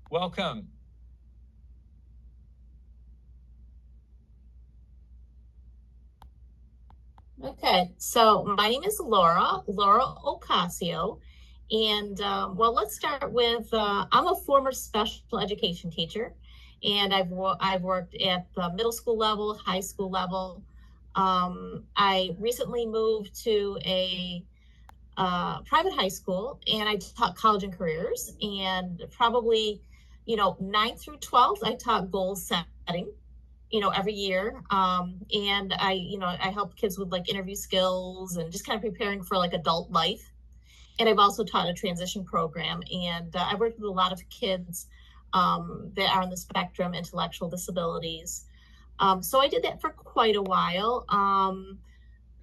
Welcome. Okay, so my name is Laura Ocasio, and well, let's start with I'm a former special education teacher, and I've worked at the middle school level, high school level. I recently moved to a private high school, and I taught college and careers, and probably, 9th through 12th, I taught goal setting, every year. And I help kids with like interview skills and just kind of preparing for like adult life. And I've also taught a transition program, and I worked with a lot of kids that are on the spectrum, intellectual disabilities. So I did that for quite a while.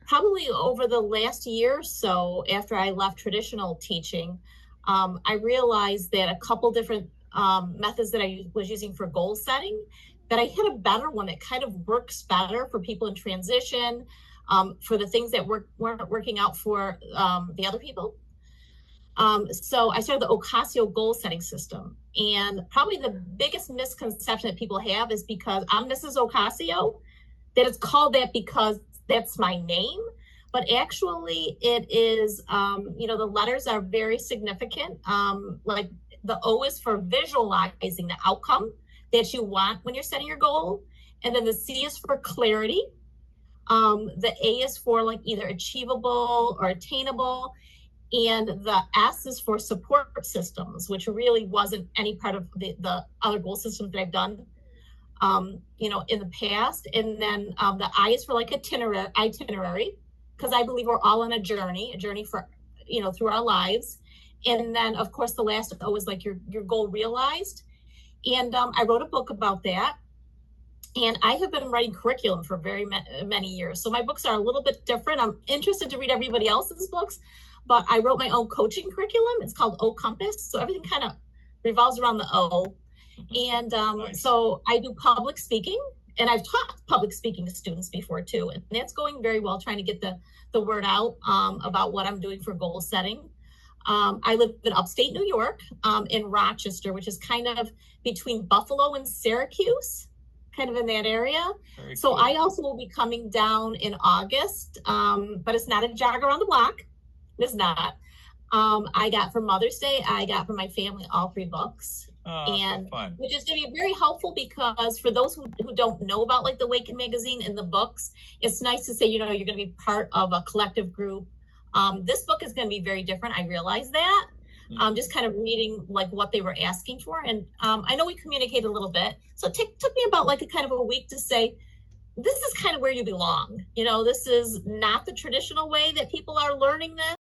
Probably over the last year or so, after I left traditional teaching, I realized that a couple different methods that I was using for goal setting, that I hit a better one that kind of works better for people in transition, for the things that weren't working out for the other people. So I started the Ocasio goal setting system. And probably the biggest misconception that people have is because I'm Mrs. Ocasio, that it's called that because that's my name. But actually, it is, the letters are very significant. Like the O is for visualizing the outcome that you want when you're setting your goal. And then the C is for clarity. The A is for like either achievable or attainable. And the S is for support systems, which really wasn't any part of the other goal systems that I've done in the past. And then the I is for like itinerary, because I believe we're all on a journey for, through our lives. And then, of course, the last O is like your goal realized. And I wrote a book about that. And I have been writing curriculum for very many years. So my books are a little bit different. I'm interested to read everybody else's books, but I wrote my own coaching curriculum. It's called O Compass. So everything kind of revolves around the O. And Nice. So I do public speaking, and I've taught public speaking to students before too. And that's going very well, trying to get the word out about what I'm doing for goal setting. I live in upstate New York, in Rochester, which is kind of between Buffalo and Syracuse, kind of in that area. Very So cool. I also will be coming down in August, but it's not a jog around the block. It's not. I got for Mother's Day, I got for my family all 3 books. Oh, And so fun. which is going to be very helpful, because for those who don't know about like the Awaken magazine and the books, it's nice to say, you're going to be part of a collective group. This book is going to be very different. I realize that. Just kind of reading like what they were asking for. And I know we communicated a little bit. So it took me about like a kind of a week to say, this is kind of where you belong. This is not the traditional way that people are learning this.